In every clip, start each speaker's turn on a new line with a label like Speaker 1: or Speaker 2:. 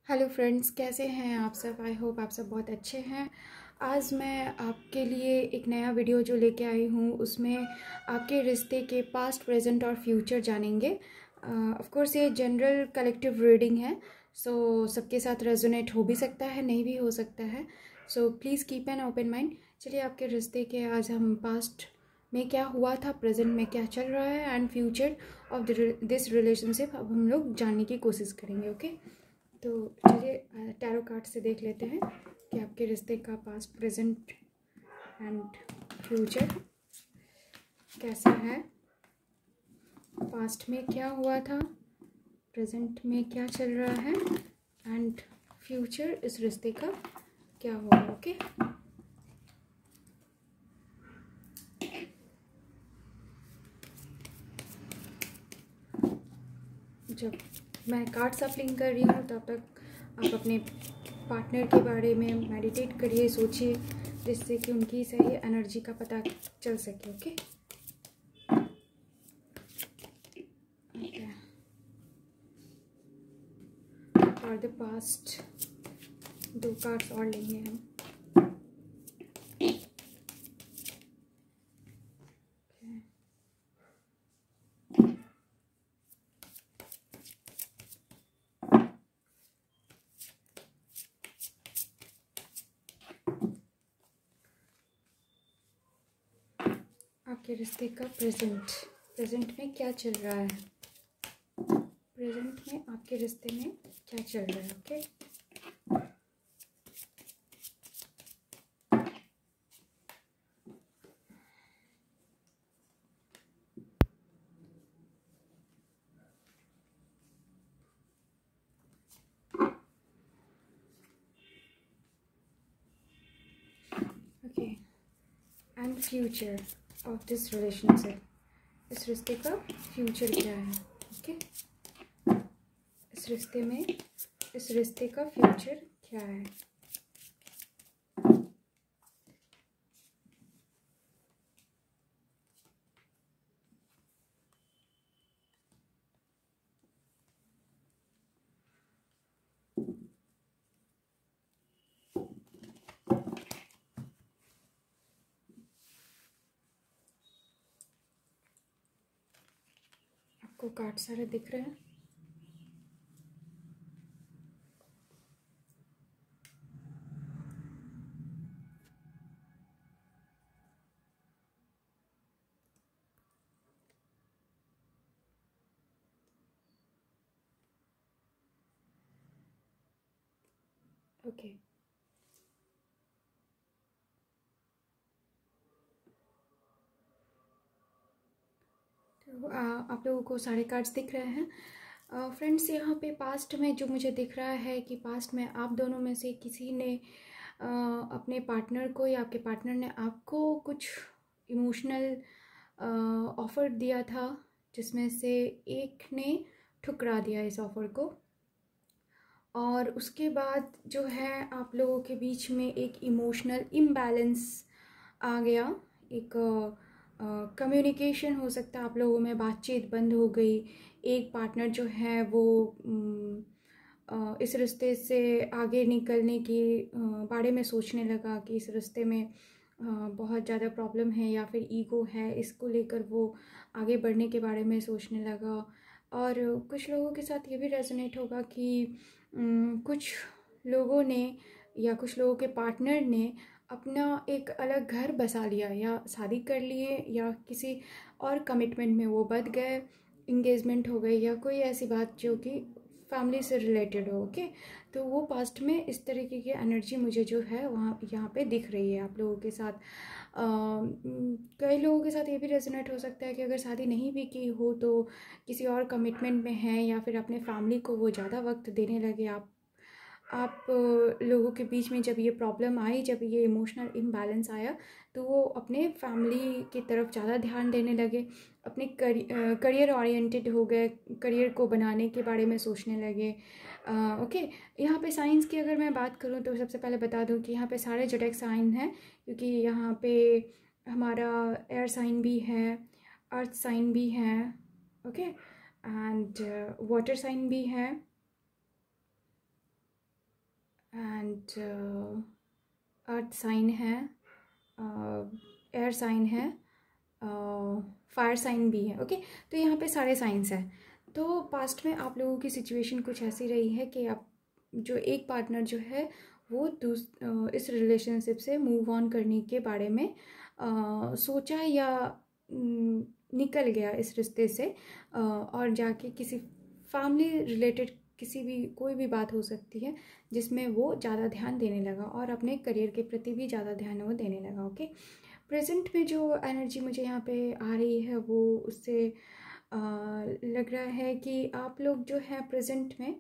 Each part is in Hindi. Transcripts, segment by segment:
Speaker 1: हेलो फ्रेंड्स, कैसे हैं आप सब। आई होप आप सब बहुत अच्छे हैं। आज मैं आपके लिए एक नया वीडियो जो लेके आई हूँ उसमें आपके रिश्ते के पास्ट, प्रेजेंट और फ्यूचर जानेंगे। ऑफ कोर्स ये जनरल कलेक्टिव रीडिंग है, सो सबके साथ रेजोनेट हो भी सकता है, नहीं भी हो सकता है। So please keep an open mind. चलिए, आपके रिश्ते के आज हम पास्ट में क्या हुआ था, प्रेजेंट में क्या चल रहा है and future of this relationship अब हम लोग जानने की कोशिश करेंगे। ओके, तो चलिए टैरो कार्ड से देख लेते हैं कि आपके रिश्ते का पास्ट, प्रेजेंट एंड फ्यूचर कैसा है। पास्ट में क्या हुआ था, प्रेजेंट में क्या चल रहा है एंड फ्यूचर इस रिश्ते का क्या होगा। ओके, जब मैं कार्ड सफलिंग कर रही हूँ तब तक आप अपने पार्टनर के बारे में मेडिटेट करिए, सोचिए, जिससे कि उनकी सही एनर्जी का पता चल सके। Okay, for the past 2 cards और लेंगे हम। आपके रिश्ते का प्रेजेंट में क्या चल रहा है, प्रेजेंट में आपके रिश्ते में क्या चल रहा है। Okay, okay and future of this relationship, इस रिश्ते का फ्यूचर क्या है। ओके, इस रिश्ते का फ्यूचर क्या है। आपको कार्ड सारे दिख रहे हैं। ओके, तो आप लोगों को सारे कार्ड्स दिख रहे हैं। फ्रेंड्स, यहाँ पे पास्ट में जो मुझे दिख रहा है कि पास्ट में आप दोनों में से किसी ने अपने पार्टनर को या आपके पार्टनर ने आपको कुछ इमोशनल ऑफ़र दिया था, जिसमें से एक ने ठुकरा दिया इस ऑफ़र को, और उसके बाद जो है आप लोगों के बीच में एक इमोशनल इम्बैलेंस आ गया। एक कम्युनिकेशन हो सकता है, आप लोगों में बातचीत बंद हो गई। एक पार्टनर जो है वो इस रिश्ते से आगे निकलने की बारे में सोचने लगा कि इस रिश्ते में बहुत ज़्यादा प्रॉब्लम है या फिर ईगो है, इसको लेकर वो आगे बढ़ने के बारे में सोचने लगा। और कुछ लोगों के साथ ये भी रेजोनेट होगा कि कुछ लोगों ने या कुछ लोगों के पार्टनर ने अपना एक अलग घर बसा लिया या शादी कर लिए या किसी और कमिटमेंट में वो बंध गए, इंगेजमेंट हो गई या कोई ऐसी बात जो कि फैमिली से रिलेटेड हो। ओके, तो वो पास्ट में इस तरीके की एनर्जी मुझे जो है वहाँ यहाँ पे दिख रही है आप लोगों के साथ। कई लोगों के साथ ये भी रेजोनेट हो सकता है कि अगर शादी नहीं भी की हो तो किसी और कमिटमेंट में हैं या फिर अपने फैमिली को वो ज़्यादा वक्त देने लगे। आप लोगों के बीच में जब ये प्रॉब्लम आई, जब ये इमोशनल इम्बैलेंस आया, तो वो अपने फैमिली की तरफ ज़्यादा ध्यान देने लगे, अपने करियर ओरिएंटेड हो गए, करियर को बनाने के बारे में सोचने लगे। ओके, यहाँ पे साइंस की अगर मैं बात करूँ तो सबसे पहले बता दूँ कि यहाँ पे सारे जोडिएक साइन हैं, क्योंकि यहाँ पे हमारा एयर साइन भी है, अर्थ साइन भी है, ओके, एंड वाटर साइन भी है, एंड अर्थ साइन है, एयर साइन है, फायर साइन भी है। ओके, तो यहाँ पे सारे साइंस हैं। तो पास्ट में आप लोगों की सिचुएशन कुछ ऐसी रही है कि आप जो एक पार्टनर जो है वो इस रिलेशनशिप से मूव ऑन करने के बारे में सोचा या निकल गया इस रिश्ते से, और जाके किसी फैमिली रिलेटेड किसी भी कोई भी बात हो सकती है जिसमें वो ज़्यादा ध्यान देने लगा और अपने करियर के प्रति भी ज़्यादा ध्यान वो देने लगा। ओके, प्रेजेंट में जो एनर्जी मुझे यहाँ पे आ रही है वो उससे लग रहा है कि आप लोग जो है प्रेजेंट में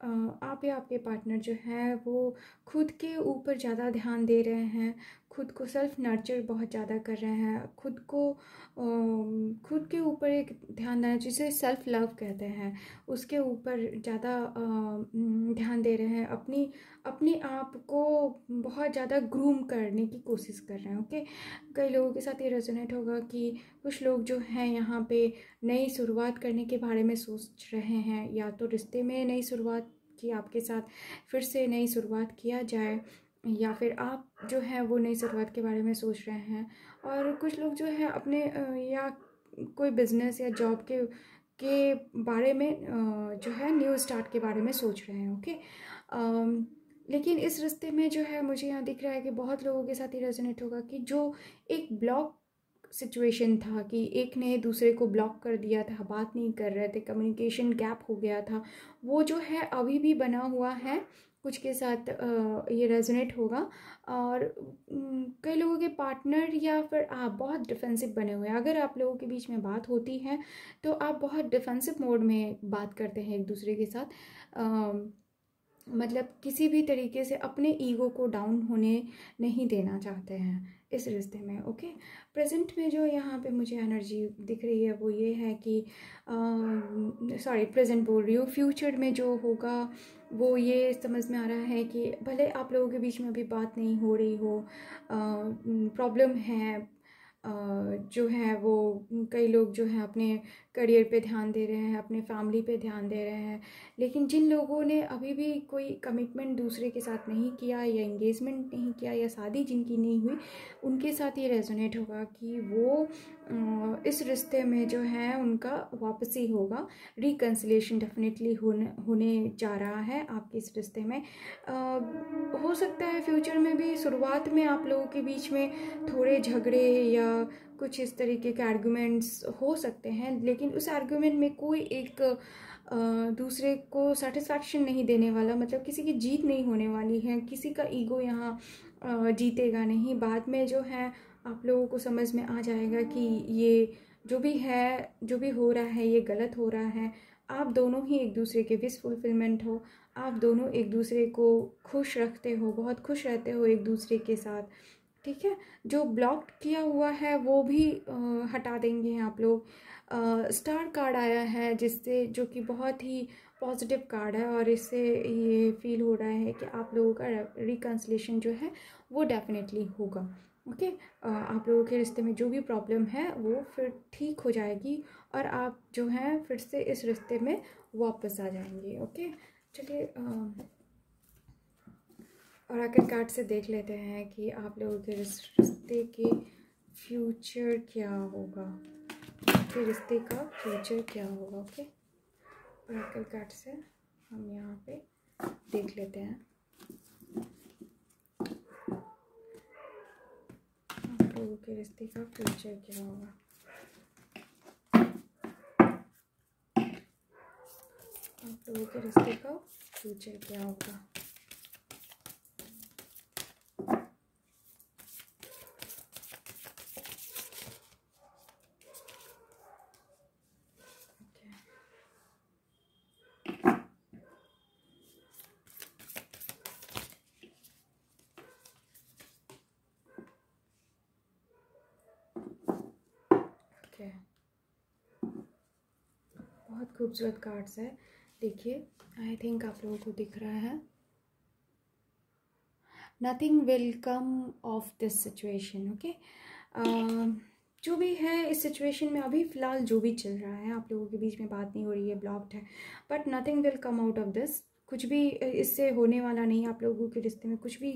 Speaker 1: आप या आपके पार्टनर जो है वो खुद के ऊपर ज़्यादा ध्यान दे रहे हैं, खुद को सेल्फ नर्चर बहुत ज़्यादा कर रहे हैं, खुद के ऊपर एक ध्यान देना जिसे सेल्फ लव कहते हैं, उसके ऊपर ज़्यादा ध्यान दे रहे हैं, अपने आप को बहुत ज़्यादा ग्रूम करने की कोशिश कर रहे हैं। ओके, कई लोगों के साथ ये रेजोनेट होगा कि कुछ लोग जो हैं यहाँ पे नई शुरुआत करने के बारे में सोच रहे हैं, या तो रिश्ते में नई शुरुआत की आपके साथ फिर से नई शुरुआत किया जाए, या फिर आप जो है वो नई शुरुआत के बारे में सोच रहे हैं। और कुछ लोग जो है अपने या कोई बिजनेस या जॉब के बारे में जो है न्यू स्टार्ट के बारे में सोच रहे हैं। ओके, लेकिन इस रिश्ते में जो है मुझे यहाँ दिख रहा है कि बहुत लोगों के साथ ही रेजोनेट होगा कि जो एक ब्लॉक सिचुएशन था कि एक ने दूसरे को ब्लॉक कर दिया था, बात नहीं कर रहे थे, कम्युनिकेशन गैप हो गया था, वो जो है अभी भी बना हुआ है। कुछ के साथ ये रेजोनेट होगा। और कई लोगों के पार्टनर या फिर आप बहुत डिफेंसिव बने हुए हैं। अगर आप लोगों के बीच में बात होती है तो आप बहुत डिफेंसिव मोड में बात करते हैं एक दूसरे के साथ, मतलब किसी भी तरीके से अपने ईगो को डाउन होने नहीं देना चाहते हैं इस रिश्ते में। ओके, प्रेजेंट में जो यहाँ पे मुझे एनर्जी दिख रही है वो ये है कि सॉरी प्रेजेंट बोल रही हूँ, फ्यूचर में जो होगा वो ये समझ में आ रहा है कि भले आप लोगों के बीच में अभी बात नहीं हो रही हो, प्रॉब्लम है, जो है वो कई लोग जो हैं अपने करियर पे ध्यान दे रहे हैं, अपने फैमिली पे ध्यान दे रहे हैं, लेकिन जिन लोगों ने अभी भी कोई कमिटमेंट दूसरे के साथ नहीं किया या एंगेजमेंट नहीं किया या शादी जिनकी नहीं हुई, उनके साथ ये रेजोनेट होगा कि वो इस रिश्ते में जो है उनका वापसी होगा, रिकन्सिलेशन डेफिनेटली होने जा रहा है आपके इस रिश्ते में। हो सकता है फ्यूचर में भी शुरुआत में आप लोगों के बीच में थोड़े झगड़े या कुछ इस तरीके के आर्गुमेंट्स हो सकते हैं, लेकिन उस आर्गुमेंट में कोई एक दूसरे को सेटिस्फैक्शन नहीं देने वाला, मतलब किसी की जीत नहीं होने वाली है, किसी का ईगो यहाँ जीतेगा नहीं। बाद में जो है आप लोगों को समझ में आ जाएगा कि ये जो भी है, जो भी हो रहा है ये गलत हो रहा है। आप दोनों ही एक दूसरे के विश फुलफिलमेंट हो, आप दोनों एक दूसरे को खुश रखते हो, बहुत खुश रहते हो एक दूसरे के साथ। ठीक है, जो ब्लॉक किया हुआ है वो भी हटा देंगे आप लोग। स्टार कार्ड आया है जिससे, जो कि बहुत ही पॉजिटिव कार्ड है, और इससे ये फील हो रहा है कि आप लोगों का रिकन्सिलेशन जो है वो डेफिनेटली होगा। ओके, आप लोगों के रिश्ते में जो भी प्रॉब्लम है वो फिर ठीक हो जाएगी और आप जो हैं फिर से इस रिश्ते में वापस आ जाएंगे। ओके, चलिए ऑरेकल कार्ड से देख लेते हैं कि आप लोगों के रिश्ते के फ्यूचर क्या होगा, आपके रिश्ते का फ्यूचर क्या होगा। ओके, ऑरेकल कार्ड से हम यहाँ पे देख लेते हैं आप लोगों के रिश्ते का फ्यूचर क्या होगा। आप लोगों के रिश्ते का फ्यूचर क्या होगा। बहुत खूबसूरत कार्ड्स है, देखिए आई थिंक आप लोगों को दिख रहा है। Nothing will come of this situation. Okay, जो भी है इस सिचुएशन में अभी फ़िलहाल जो भी चल रहा है, आप लोगों के बीच में बात नहीं हो रही है, ब्लॉक्ड है, but nothing will come out of this. कुछ भी इससे होने वाला नहीं, आप लोगों के रिश्ते में कुछ भी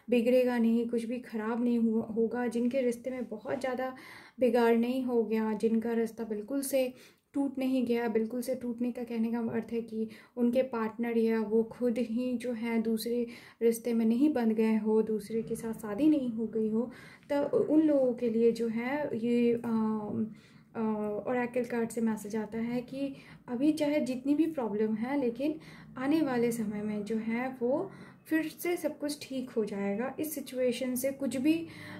Speaker 1: बिगड़ेगा नहीं, कुछ भी ख़राब नहीं होगा। जिनके रिश्ते में बहुत ज़्यादा बिगाड़ नहीं हो गया, जिनका रास्ता बिल्कुल से टूट नहीं गया, बिल्कुल से टूटने का कहने का अर्थ है कि उनके पार्टनर या वो खुद ही जो है दूसरे रिश्ते में नहीं बंध गए हो, दूसरे के साथ शादी नहीं हो गई हो, तो उन लोगों के लिए जो है ये ओरेकल कार्ड से मैसेज आता है कि अभी चाहे जितनी भी प्रॉब्लम है, लेकिन आने वाले समय में जो है वो फिर से सब कुछ ठीक हो जाएगा। इस सिचुएशन से कुछ भी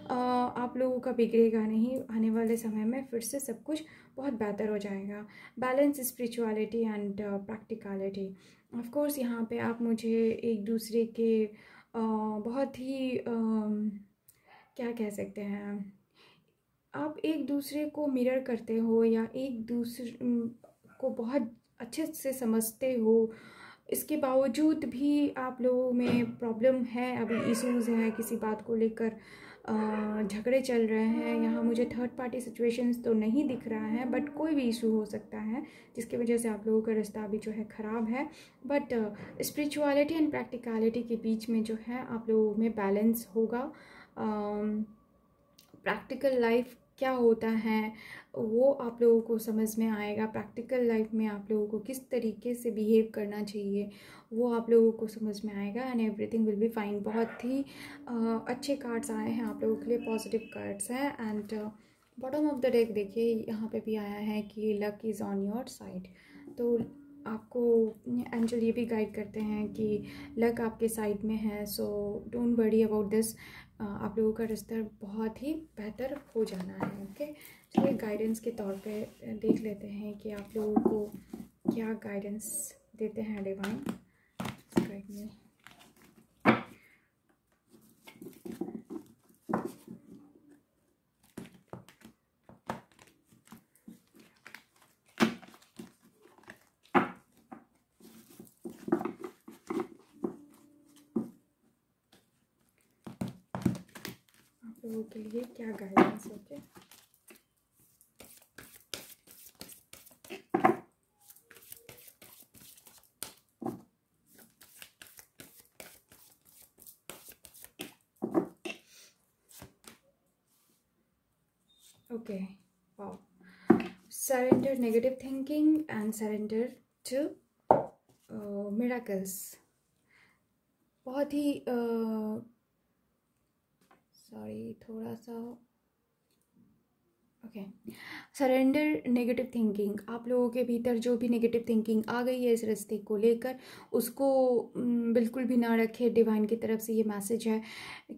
Speaker 1: आप लोगों का बिगड़ेगा नहीं, आने वाले समय में फिर से सब कुछ बहुत बेहतर हो जाएगा। Balance spirituality and practicality. Of course यहाँ पे आप मुझे एक दूसरे के बहुत ही क्या कह सकते हैं, आप एक दूसरे को मिरर करते हो या एक दूसरे को बहुत अच्छे से समझते हो। इसके बावजूद भी आप लोगों में प्रॉब्लम है, अभी इश्यूज़ हैं, किसी बात को लेकर झगड़े चल रहे हैं। यहाँ मुझे थर्ड पार्टी सिचुएशंस तो नहीं दिख रहा है, बट कोई भी इशू हो सकता है जिसकी वजह से आप लोगों का रिश्ता अभी जो है ख़राब है। बट स्पिरिचुअलिटी एंड प्रैक्टिकलिटी के बीच में जो है आप लोगों में बैलेंस होगा। प्रैक्टिकल लाइफ क्या होता है वो आप लोगों को समझ में आएगा। प्रैक्टिकल लाइफ में आप लोगों को किस तरीके से बिहेव करना चाहिए वो आप लोगों को समझ में आएगा, and everything will be fine. बहुत ही अच्छे कार्ड्स आए हैं आप लोगों के लिए, पॉजिटिव कार्ड्स हैं। And bottom of the deck देखिए, यहाँ पे भी आया है कि luck is on your side. तो आपको एंजल ये भी गाइड करते हैं कि लक आपके साइड में है, so don't worry about this. आप लोगों का रिश्ता बहुत ही बेहतर हो जाना है। ओके, चलिए गाइडेंस के तौर पे देख लेते हैं कि आप लोगों को क्या गाइडेंस देते हैं डिवाइन। गाइड में लोगों के लिए क्या guidance. Okay, okay, wow. Surrender negative thinking and surrender to miracles. बहुत ही सॉरी, थोड़ा सा ओके। Surrender negative thinking. आप लोगों के भीतर जो भी नेगेटिव थिंकिंग आ गई है इस रिश्ते को लेकर, उसको बिल्कुल भी ना रखे। डिवाइन की तरफ से ये मैसेज है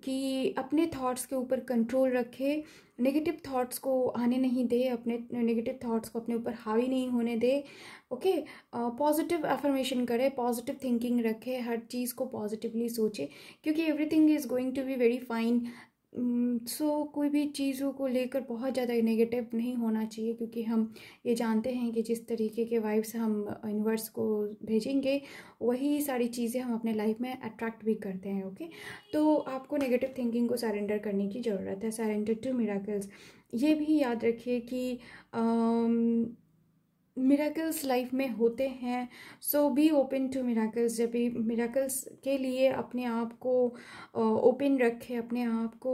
Speaker 1: कि अपने थॉट्स के ऊपर कंट्रोल रखे, नेगेटिव थॉट्स को आने नहीं दे, अपने नेगेटिव थॉट्स को अपने ऊपर हावी नहीं होने दे। ओके, पॉजिटिव अफर्मेशन करे, पॉजिटिव थिंकिंग रखे, हर चीज़ को पॉजिटिवली सोचे, क्योंकि everything is going to be very fine. So कोई भी चीज़ों को लेकर बहुत ज़्यादा नेगेटिव नहीं होना चाहिए, क्योंकि हम ये जानते हैं कि जिस तरीके के वाइब्स हम यूनिवर्स को भेजेंगे वही सारी चीज़ें हम अपने लाइफ में अट्रैक्ट भी करते हैं। ओके, तो आपको नेगेटिव थिंकिंग को सरेंडर करने की ज़रूरत है। Surrender to miracles. ये भी याद रखिए कि मिरेकल्स लाइफ में होते हैं, सो बी ओपन टू मिरेकल्स। जब भी मिरेकल्स के लिए अपने आप को ओपन रखें, अपने आप को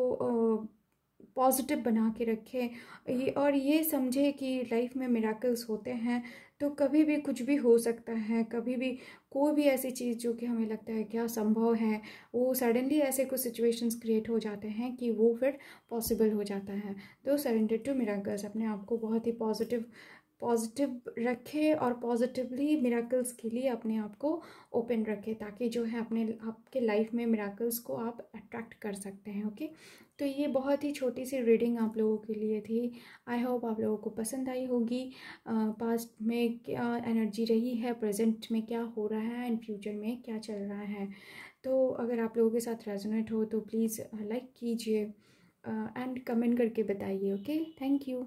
Speaker 1: पॉजिटिव बना के रखें, और ये समझे कि लाइफ में मिरेकल्स होते हैं, तो कभी भी कुछ भी हो सकता है। कभी भी कोई भी ऐसी चीज़ जो कि हमें लगता है क्या संभव है, वो सडनली ऐसे कुछ सिचुएशंस क्रिएट हो जाते हैं कि वो फिर पॉसिबल हो जाता है। तो सरेंडर टू मिरेकल्स, अपने आप को बहुत ही पॉजिटिव रखें और पॉजिटिवली मिरेकल्स के लिए अपने आप को ओपन रखें, ताकि जो है अपने आपके लाइफ में मिरेकल्स को आप अट्रैक्ट कर सकते हैं। ओके, तो ये बहुत ही छोटी सी रीडिंग आप लोगों के लिए थी। आई होप आप लोगों को पसंद आई होगी। पास्ट में क्या एनर्जी रही है, प्रेजेंट में क्या हो रहा है, एंड फ्यूचर में क्या चल रहा है। तो अगर आप लोगों के साथ रेजोनेट हो तो प्लीज़ लाइक कीजिए एंड कमेंट करके बताइए। Okay, thank you.